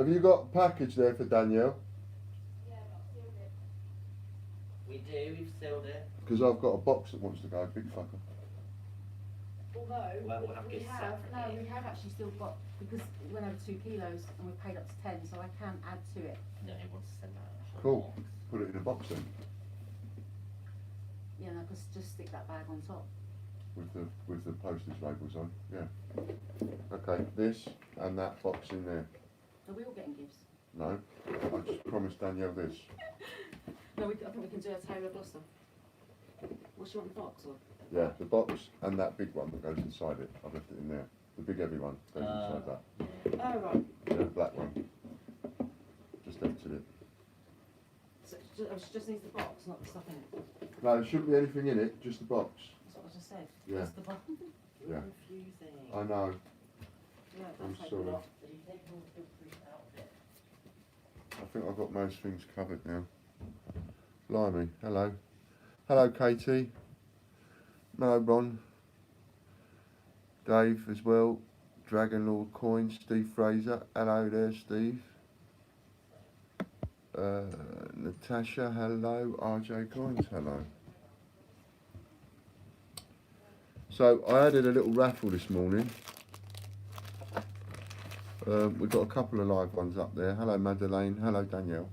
Have you got a package there for Danielle? Yeah, but I've sealed it. We do, we've sealed it. Because I've got a box that wants to go, big fucker. Although We'll have we have actually still got, because it went over 2 kilos and we've paid up to 10, so I can add to it. No, he wants to send that out. Cool. Put it in a box then. Yeah, and I could just stick that bag on top. With the postage labels on, yeah. Okay, this and that box in there. Are we all getting gifts? No, I just promised Danielle this. No, I think we can do a Taylor Gloucester. What, you want the box or? Yeah, the box and that big one that goes inside it. I've left it in there. The big heavy one goes inside that. Oh, right. Yeah, the black one. Just emptied it. So she just needs the box, not the stuff in it. No, there shouldn't be anything in it, just the box. That's what I just said. Yeah. Just the box. Yeah. Confusing. I know. Yeah, I'm that's sorry. Did you take all the fruit out of it? I think I've got most things covered now. Blimey, hello. Hello, Katie. No, Ron. Dave as well. Dragon Lord Coins. Steve Fraser. Hello there, Steve. Natasha, hello. RJ Coins, hello. So I added a little raffle this morning. We've got a couple of live ones up there. Hello, Madeleine. Hello, Danielle.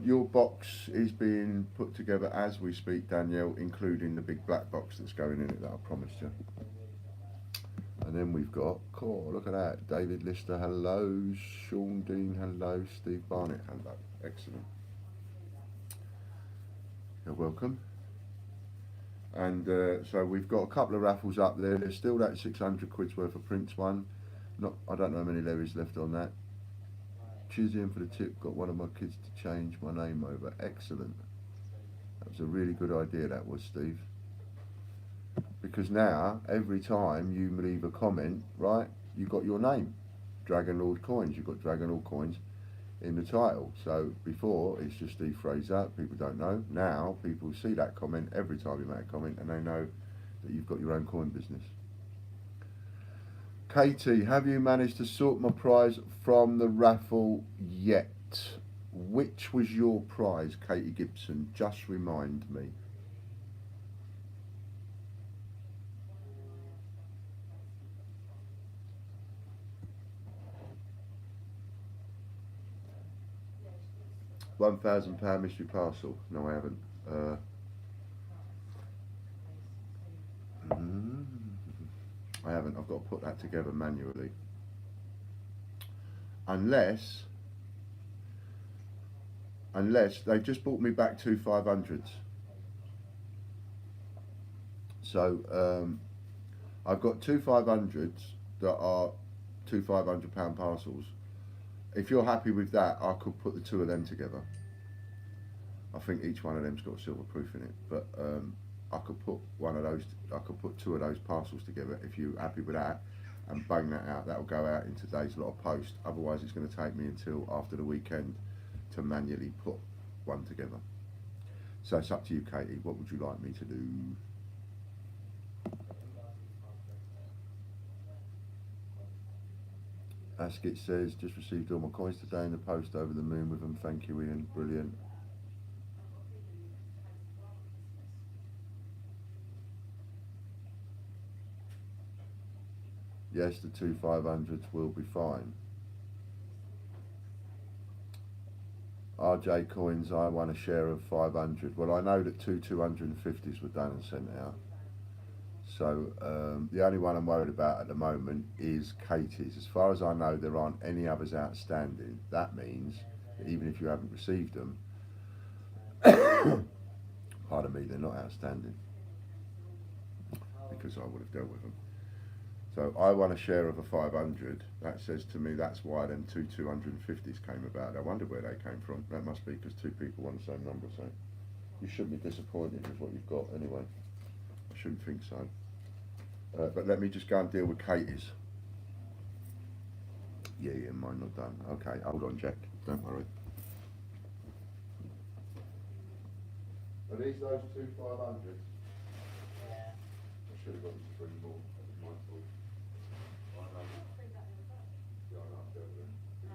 Your box is being put together as we speak, Danielle, including the big black box that's going in it that I promised you. And then we've got, cool, look at that. David Lister, hello. Sean Dean, hello. Steve Barnett, hello. Excellent. You're welcome. And so we've got a couple of raffles up there. There's still that 600 quid's worth of prints one. I don't know how many there is left on that. Cheers in for the tip. Got one of my kids to change my name over. Excellent. That was a really good idea, that was, Steve. Because now, every time you leave a comment, right, you got your name. Dragon Lord Coins. You've got Dragon Lord Coins in the title. So before, it's just Steve Fraser. People don't know. Now, people see that comment every time you make a comment and they know that you've got your own coin business. Katie, have you managed to sort my prize from the raffle yet? Which was your prize, Katie Gibson? Just remind me. £1,000 mystery parcel. No, I haven't. I haven't. I've got to put that together manually. Unless they just bought me back 2 500s. So I've got 2 500s that are 2 £500 parcels. If you're happy with that, I could put the 2 of them together. I think each one of them's got silver proof in it, but I could put one of those. I could put 2 of those parcels together. If you're happy with that, and bang that out, that'll go out in today's lot of post. Otherwise, it's going to take me until after the weekend to manually put one together. So it's up to you, Katie. What would you like me to do? Askit says, just received all my coins today in the post, over the moon with them. Thank you, Ian. Brilliant. Yes, the 2 500s will be fine. RJ Coins, I won a share of 500. Well, I know that 2 250s were done and sent out. So the only one I'm worried about at the moment is Katie's. As far as I know, there aren't any others outstanding. That means that even if you haven't received them, pardon me, they're not outstanding, because I would have dealt with them. So I won a share of a 500. That says to me that's why them 2 250s came about. I wonder where they came from. That must be because 2 people won the same number. So you shouldn't be disappointed with what you've got anyway. I shouldn't think so. But let me just go and deal with Katie's. Yeah, mine not done. Okay, hold on, Jack. Don't worry. Are these those 2 500s? Yeah. I should have got 3 more. That was my fault. Yeah, I know, I've dealt with it.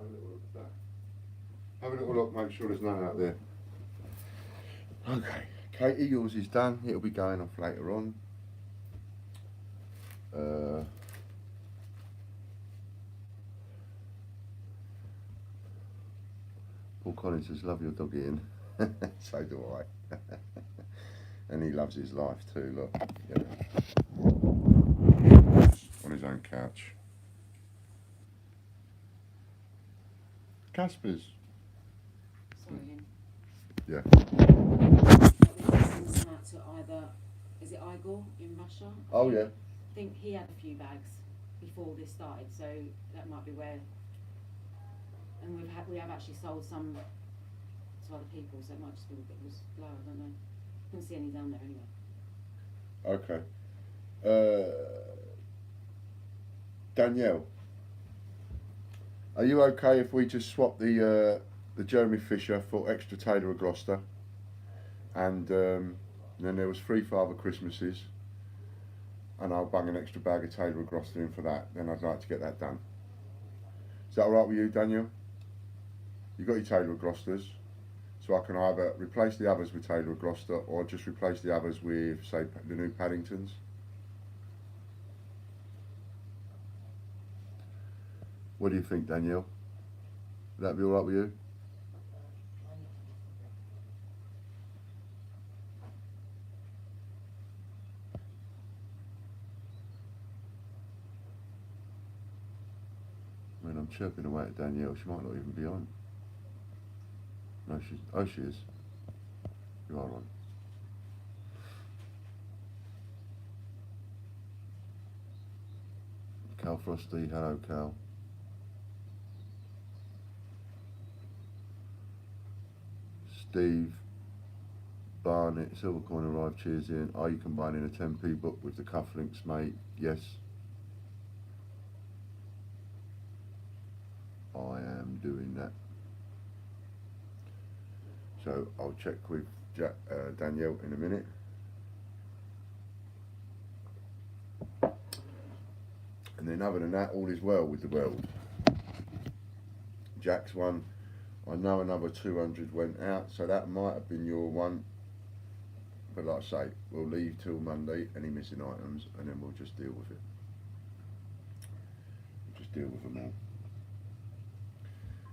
have a little look at that. Have a little look, make sure there's none out there. Okay, Katie, yours is done. It'll be going off later on. Paul Collins says, love your dog, Ian. So do I. And he loves his life too, look. Yeah. On his own couch. Casper's. Sorry, Ian. Yeah. Send out to either, is it Igor in Russia? Oh yeah. I think he had a few bags before this started, so that might be where. And we have actually sold some to other people, so it might just be a bit of a blow, I don't know. Couldn't see any down there anyway. Okay. Danielle, are you okay if we just swap the Jeremy Fisher for extra Taylor of Gloucester, and then there was 3 Father Christmases, and I'll bung an extra bag of Taylor of Gloucester in for that. Then I'd like to get that done. Is that all right with you, Daniel? You got your Taylor of Gloucesters, so I can either replace the others with Taylor of Gloucester or just replace the others with, say, the new Paddingtons. What do you think, Danielle? Would that be all right with you? I mean, I'm chirping away at Danielle. She might not even be on. No, she's. Oh, she is. You are on. Cal Frosty, hello, Cal. Steve Barnett, Silver Coin arrived, cheers in. Are you combining a 10p book with the cufflinks, mate? Yes. I am doing that. So I'll check with Danielle in a minute. And then other than that, all is well with the world. Jack's one. I know another 200 went out, so that might have been your one. But like I say, we'll leave till Monday, any missing items, and then we'll just deal with it. We'll just deal with them all.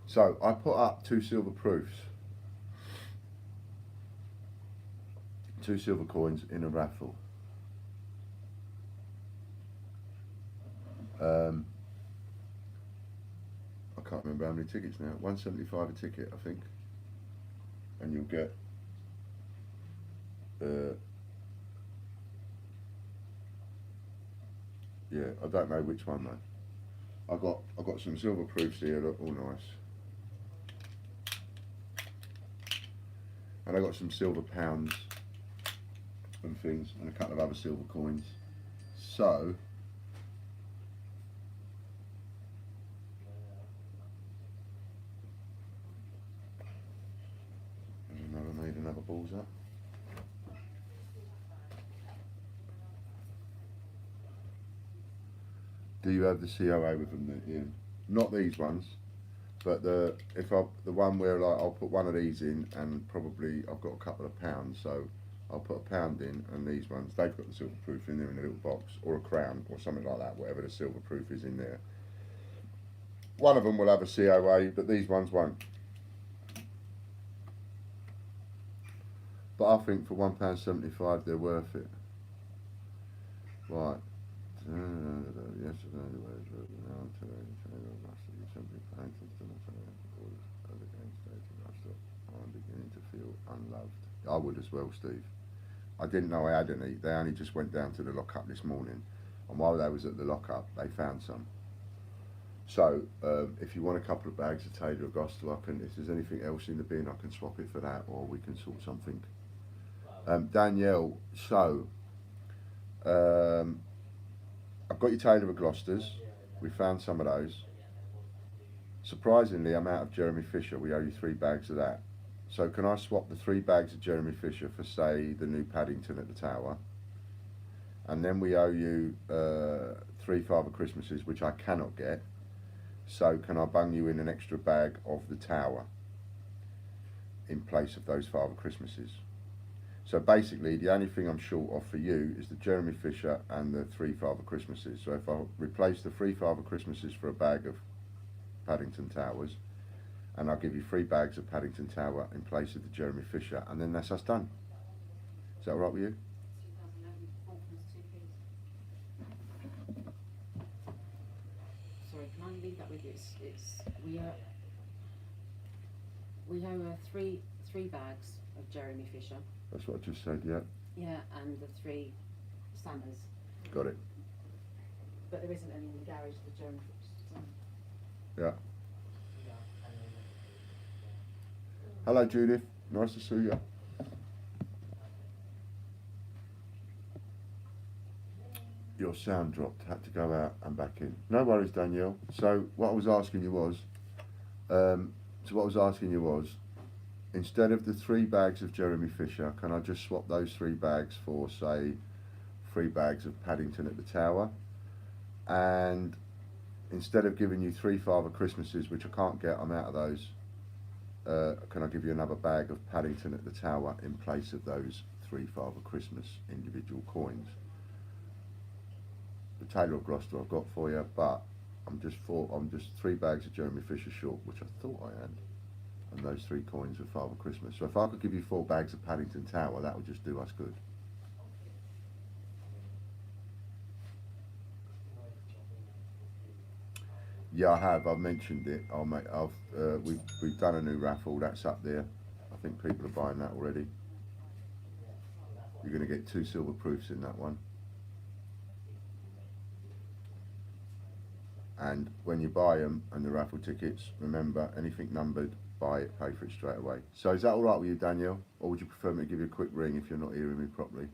So I put up 2 silver proofs. 2 silver coins in a raffle. I can't remember how many tickets now. £1.75 a ticket, I think. And you'll get yeah, I don't know which one though. I got some silver proofs here, look, all nice. And I got some silver pounds and things, and a couple of other silver coins. So I made another balls up. Do you have the COA with them, Ian? Not these ones, but the one where like I'll put one of these in, and probably I've got a couple of pounds, so I'll put a pound in, and these ones, they've got the silver proof in there in a little box, or a crown, or something like that, whatever the silver proof is in there. One of them will have a COA, but these ones won't. But I think for £1.75 they're worth it. Right. I'm beginning to feel unloved. I would as well, Steve. I didn't know I had any. They only just went down to the lockup this morning, and while they was at the lockup, they found some. So if you want a couple of bags of Taylor of Gloucester, I can. If there's anything else in the bin, I can swap it for that, or we can sort something. Danielle, so I've got your Taylor of Gloucesters. We found some of those. Surprisingly, I'm out of Jeremy Fisher. We owe you 3 bags of that. So can I swap the 3 bags of Jeremy Fisher for, say, the new Paddington at the Tower? And then we owe you 3 Father Christmases, which I cannot get. So can I bung you in an extra bag of the Tower in place of those Father Christmases? So basically, the only thing I'm short of for you is the Jeremy Fisher and the 3 Father Christmases. So if I replace the 3 Father Christmases for a bag of Paddington Towers, and I'll give you 3 bags of Paddington Tower in place of the Jeremy Fisher, and then that's us done. Is that all right with you? 2011, Falklands 2 piece. Sorry, can I leave that with you? We owe 3 bags of Jeremy Fisher. That's what I just said, yeah. Yeah, and the 3 Santas. Got it. But there isn't any in the garage for Jeremy Fisher. Yeah. Hello, Judith. Nice to see you. Your sound dropped. Had to go out and back in. No worries, Danielle. So what I was asking you was, instead of the 3 bags of Jeremy Fisher, can I just swap those 3 bags for, say, 3 bags of Paddington at the Tower? And instead of giving you 3 Father Christmases, which I can't get, I'm out of those. Can I give you another bag of Paddington at the Tower in place of those 3 Father Christmas individual coins? The Taylor of Gloucester I've got for you, but I'm just 3 bags of Jeremy Fisher short, which I thought I had, and those 3 coins of Father Christmas. So if I could give you 4 bags of Paddington Tower, that would just do us good. Yeah, I have. I've mentioned it. We've done a new raffle. That's up there. I think people are buying that already. You're going to get 2 silver proofs in that one. And when you buy them and the raffle tickets, remember, anything numbered, buy it, pay for it straight away. So is that all right with you, Danielle? Or would you prefer me to give you a quick ring if you're not hearing me properly?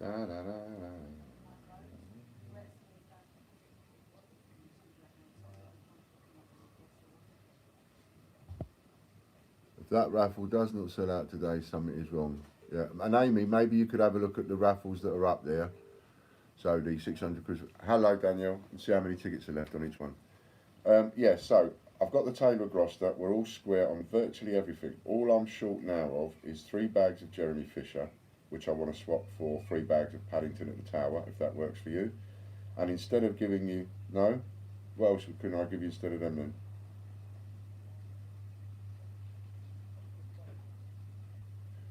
Da, da, da, da. If that raffle does not sell out today, something is wrong. Yeah, and Amy, maybe you could have a look at the raffles that are up there. So the 600 Christmas. Hello, Danielle. And see how many tickets are left on each one. Yeah, so I've got the Taylor of Gloucester. We're all square on virtually everything. All I'm short now of is 3 bags of Jeremy Fisher, which I want to swap for 3 bags of Paddington at the Tower, if that works for you. And instead of giving you, no? What else can I give you instead of them then?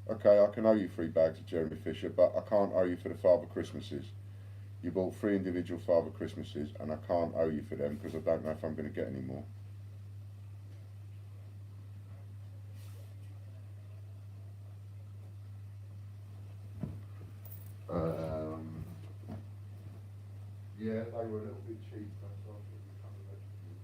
Okay, I can owe you 3 bags of Jeremy Fisher, but I can't owe you for the Father Christmases. You bought 3 individual Father Christmases, and I can't owe you for them because I don't know if I'm going to get any more. Yeah, they were a little bit cheap. That's why I thought we'd come back to you.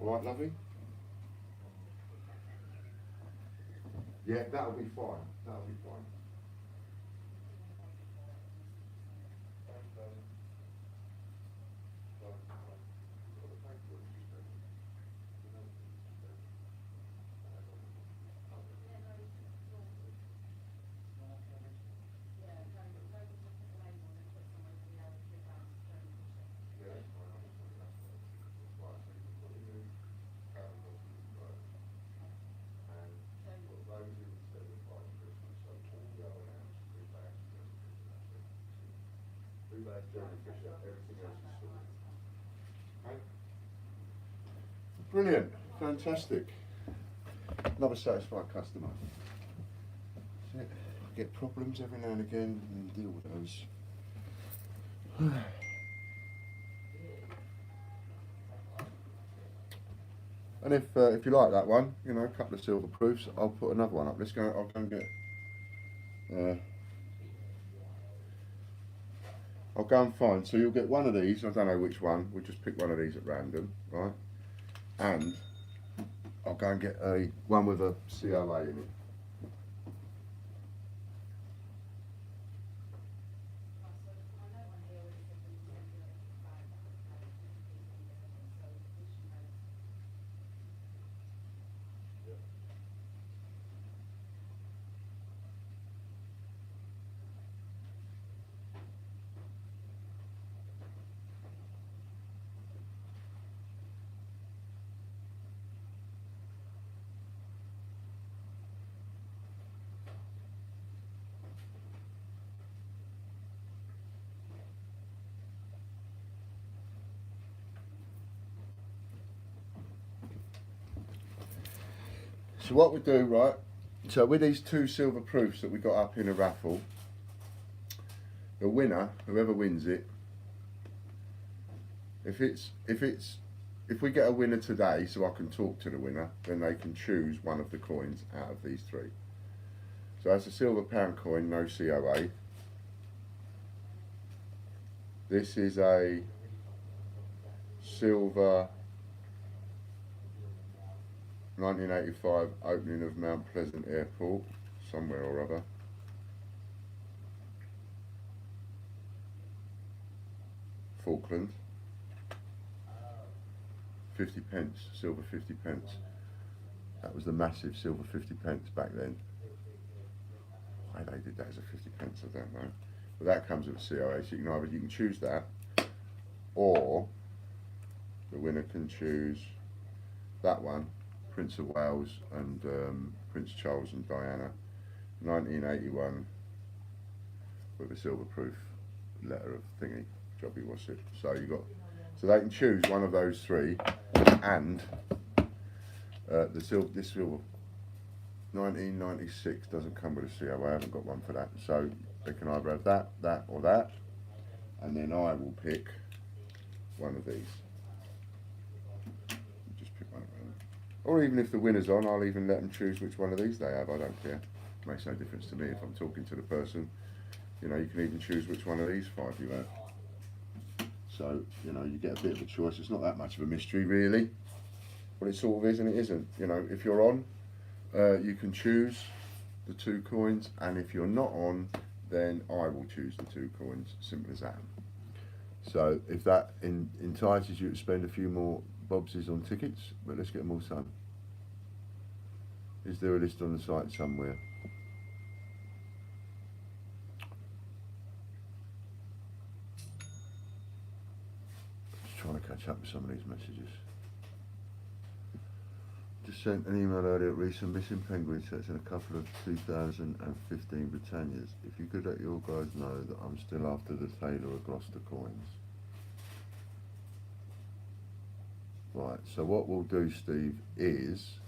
Alright, lovely? Yeah, that'll be fine. That'll be fine. Brilliant, fantastic. Another satisfied customer. That's it. I get problems every now and again and deal with those. And if you like that one, you know, a couple of silver proofs, I'll put another one up. Let's go. I'll go and get. I'll go and find. So you'll get one of these. I don't know which one. We'll just pick one of these at random, right? And I'll go and get a one with a COA in it. So what we do, right, so with these two silver proofs that we got up in a raffle, the winner, whoever wins it, if we get a winner today, so I can talk to the winner, then they can choose one of the coins out of these three. So that's a silver pound coin, no COA. This is a silver 1985 opening of Mount Pleasant Airport, somewhere or other. Falkland. 50 pence, silver 50 pence. That was the massive silver 50 pence back then. Why they did that as a 50 pence, I don't know. But that comes with a COA, so you can choose that, or the winner can choose that one, Prince of Wales and Prince Charles and Diana, 1981, with a silver proof letter of thingy, jobby what's it. So so they can choose one of those three, and this silver 1996 doesn't come with a CO. I haven't got one for that, so they can either have that, or that, and then I will pick one of these. Just pick one of them. Or even if the winner's on, I'll even let them choose which one of these they have. I don't care. Makes no difference to me if I'm talking to the person. You know, you can even choose which one of these five you have. So, you know, you get a bit of a choice. It's not that much of a mystery, really. What it sort of is and it isn't. You know, if you're on, you can choose the two coins, and if you're not on, then I will choose the two coins. Simple as that. So, if that entices you to spend a few more bobsies on tickets, but let's get them all done. Is there a list on the site somewhere? Just trying to catch up with some of these messages. Just sent an email earlier, recent missing penguin sets in a couple of 2015 Britannias. If you could let your guys know that I'm still after the Taylor of Gloucester coins. Right, so what we'll do, Steve, is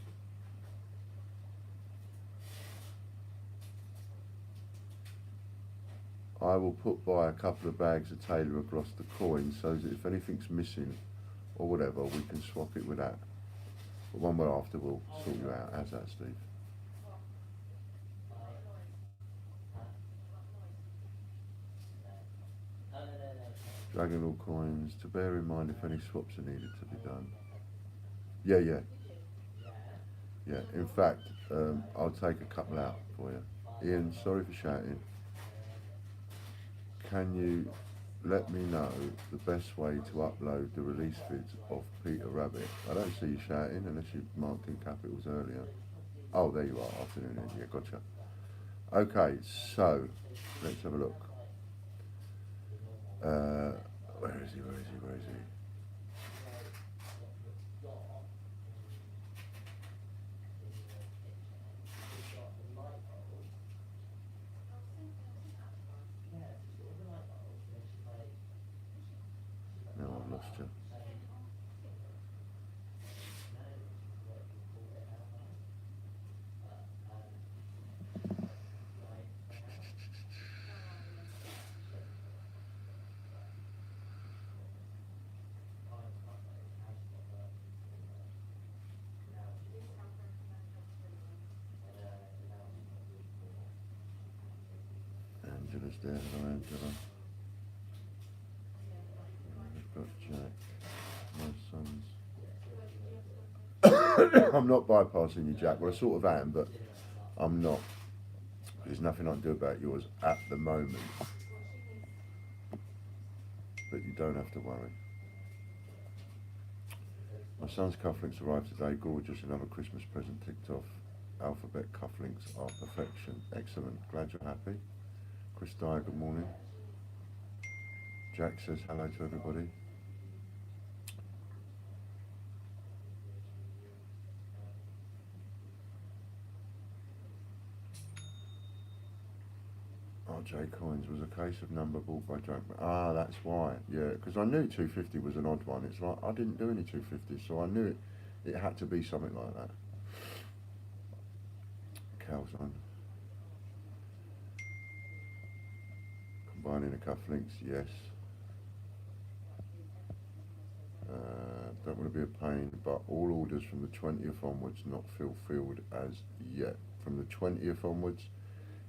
I will put by a couple of bags of Taylor of Gloucester coins so that if anything's missing or whatever, we can swap it with that. But one way after we'll sort you out. How's that, Steve? Dragon all coins, to bear in mind if any swaps are needed to be done. Yeah, yeah. Yeah, in fact, I'll take a couple out for you. Ian, sorry for shouting. Can you let me know the best way to upload the release vids of Peter Rabbit? I don't see you shouting unless you marked in capitals earlier. Oh, there you are, afternoon, Ian. Yeah, gotcha. Okay, so let's have a look. Where is he? Where is he? Where is he? No, I've lost you. Angela's there. Hello, Angela. We've got Jack. My sons. I'm not bypassing you, Jack. Well, I sort of am, but I'm not. There's nothing I can do about yours at the moment. But you don't have to worry. My son's cufflinks arrived today. Gorgeous. Another Christmas present ticked off. Alphabet cufflinks are perfection. Excellent. Glad you're happy. Chris Dyer, good morning. Jack says hello to everybody. RJ Coins was a case of number bought by Jack. Ah, that's why. Yeah, because I knew 250 was an odd one. It's like I didn't do any 250s, so I knew it had to be something like that. Calzone. Combining the cufflinks, yes. Don't want to be a pain, but all orders from the 20th onwards not fulfilled as yet. From the 20th onwards,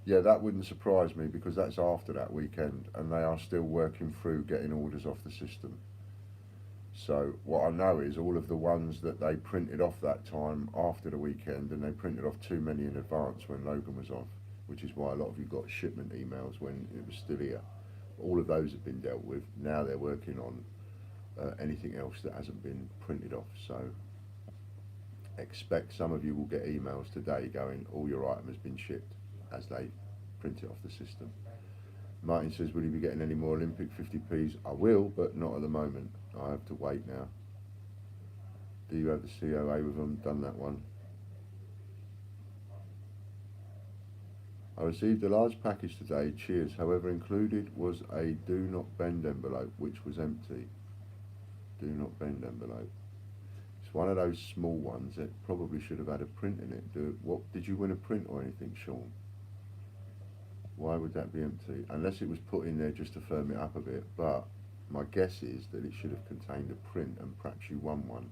yeah, that wouldn't surprise me because that's after that weekend, and they are still working through getting orders off the system. So what I know is all of the ones that they printed off that time after the weekend, and they printed off too many in advance when Logan was off, which is why a lot of you got shipment emails when it was still here. All of those have been dealt with. Now they're working on anything else that hasn't been printed off. So expect some of you will get emails today going, all your item has been shipped, as they print it off the system. Martin says, will you be getting any more Olympic 50p's? I will, but not at the moment. I have to wait now. Do you have the COA with them? Done that one. I received a large package today, cheers. However, included was a do not bend envelope, which was empty. Do not bend envelope. It's one of those small ones that probably should have had a print in it. What did you win a print or anything, Sean? Why would that be empty? Unless it was put in there just to firm it up a bit, but my guess is that it should have contained a print and perhaps you won one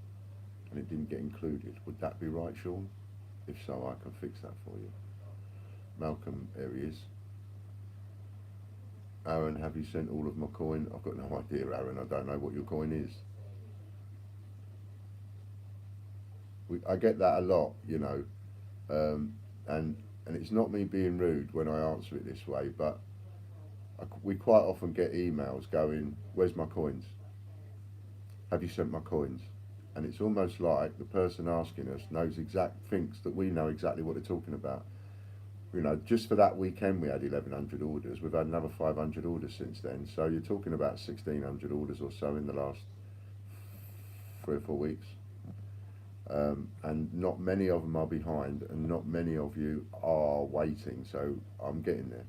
and it didn't get included. Would that be right, Sean? If so, I can fix that for you. Malcolm, there he is. Aaron, have you sent all of my coin? I've got no idea, Aaron. I don't know what your coin is. I get that a lot, you know, and it's not me being rude when I answer it this way, but we quite often get emails going, where's my coins? Have you sent my coins? And it's almost like the person asking us thinks that we know exactly what they're talking about. You know, just for that weekend we had 1,100 orders. We've had another 500 orders since then. So you're talking about 1,600 orders or so in the last 3 or 4 weeks. And not many of them are behind, and not many of you are waiting, so I'm getting there.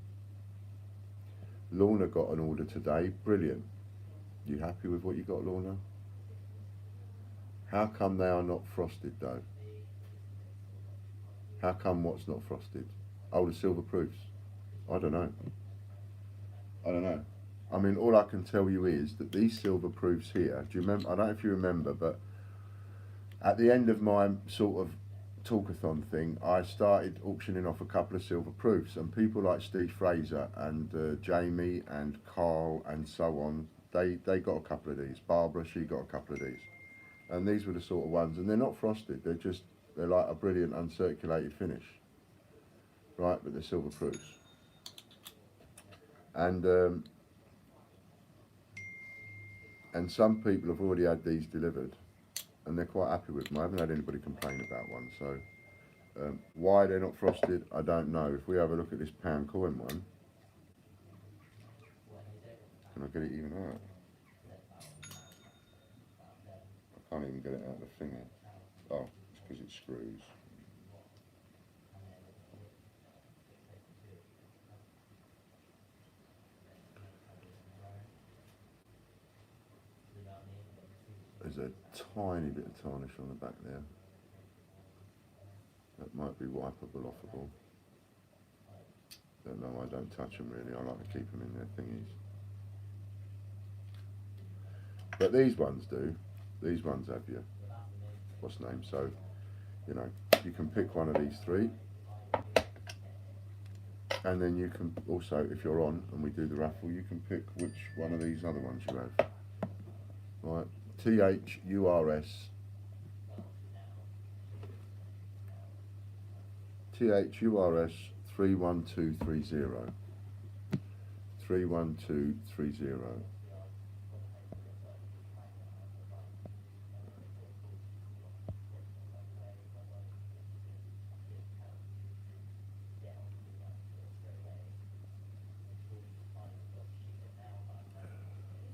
Lorna got an order today, brilliant. You happy with what you got, Lorna? How come they are not frosted though? How come what's not frosted? Oh, the silver proofs. I don't know. I mean, all I can tell you is that these silver proofs here, do you remember, I don't know if you remember, but at the end of my sort of talkathon thing, I started auctioning off a couple of silver proofs, and people like Steve Fraser and Jamie and Carl and so on, they got a couple of these. Barbara, she got a couple of these. And these were the sort of ones, and they're not frosted, they're like a brilliant uncirculated finish, right, but they're silver proofs. And some people have already had these delivered and they're quite happy with them. I haven't had anybody complain about one, so why they're not frosted, I don't know. If we have a look at this pound coin one, can I get it even out? I can't even get it out of the finger. Oh, it's because it screws. There's a tiny bit of tarnish on the back there. That might be wipeable, offable. Don't know, I don't touch them really. I like to keep them in their thingies. But these ones do. These ones have your, what's the name? So, you know, you can pick one of these three. And then you can also, if you're on and we do the raffle, you can pick which one of these other ones you have. Right, THURS. THURS 31230. 31230.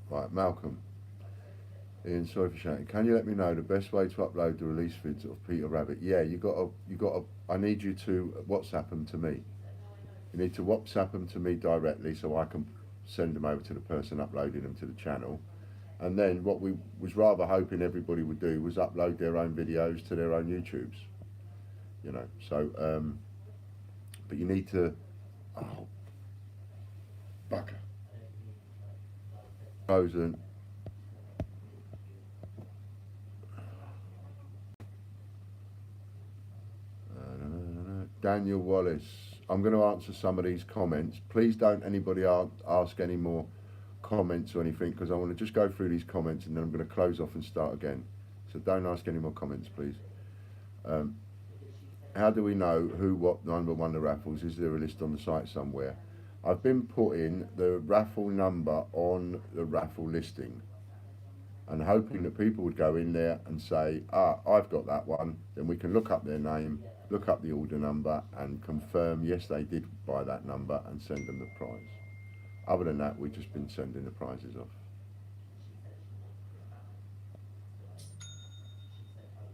Right, Malcolm. Ian, sorry for shouting. Can you let me know the best way to upload the release vids of Peter Rabbit? Yeah, you got to. I need you to WhatsApp them to me. You need to WhatsApp them to me directly so I can send them over to the person uploading them to the channel. And then what we was rather hoping everybody would do was upload their own videos to their own YouTubes. You know, so but you need to. Oh, bugger. Frozen. Daniel Wallace. I'm going to answer some of these comments. Please don't anybody ask any more comments or anything, because I want to just go through these comments and then I'm going to close off and start again. So don't ask any more comments, please. How do we know who, what number won the raffles? Is there a list on the site somewhere? I've been putting the raffle number on the raffle listing and hoping that people would go in there and say, I've got that one. Then we can look up their name, look up the order number and confirm, yes, they did buy that number, and send them the prize. Other than that, we've just been sending the prizes off.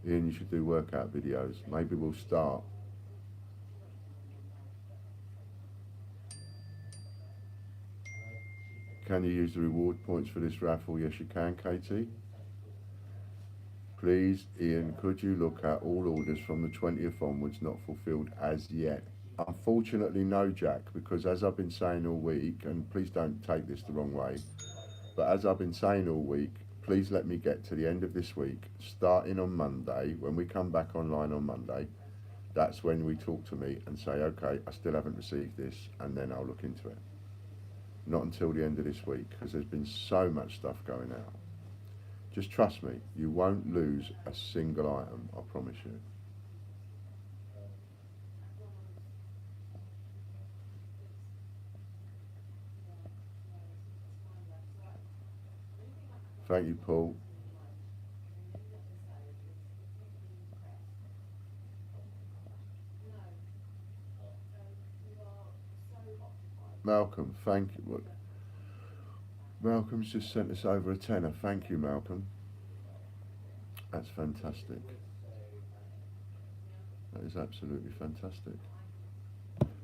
Ian, you should do workout videos. Maybe we'll start. Can you use the reward points for this raffle? Yes, you can, Katie. Please, Ian, could you look at all orders from the 20th onwards not fulfilled as yet? Unfortunately, no, Jack, because as I've been saying all week, and please don't take this the wrong way, but as I've been saying all week, please let me get to the end of this week, starting on Monday. When we come back online on Monday, that's when we talk to me and say, okay, I still haven't received this, and then I'll look into it. Not until the end of this week, because there's been so much stuff going out. Just trust me, you won't lose a single item, I promise you. Thank you, Paul. Malcolm, thank you. Look, Malcolm's just sent us over a tenner. Thank you, Malcolm. That's fantastic. That is absolutely fantastic.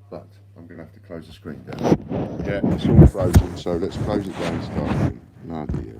But I'm going to have to close the screen down. Yeah, it's all frozen, so let's close it down and start again. No, dear.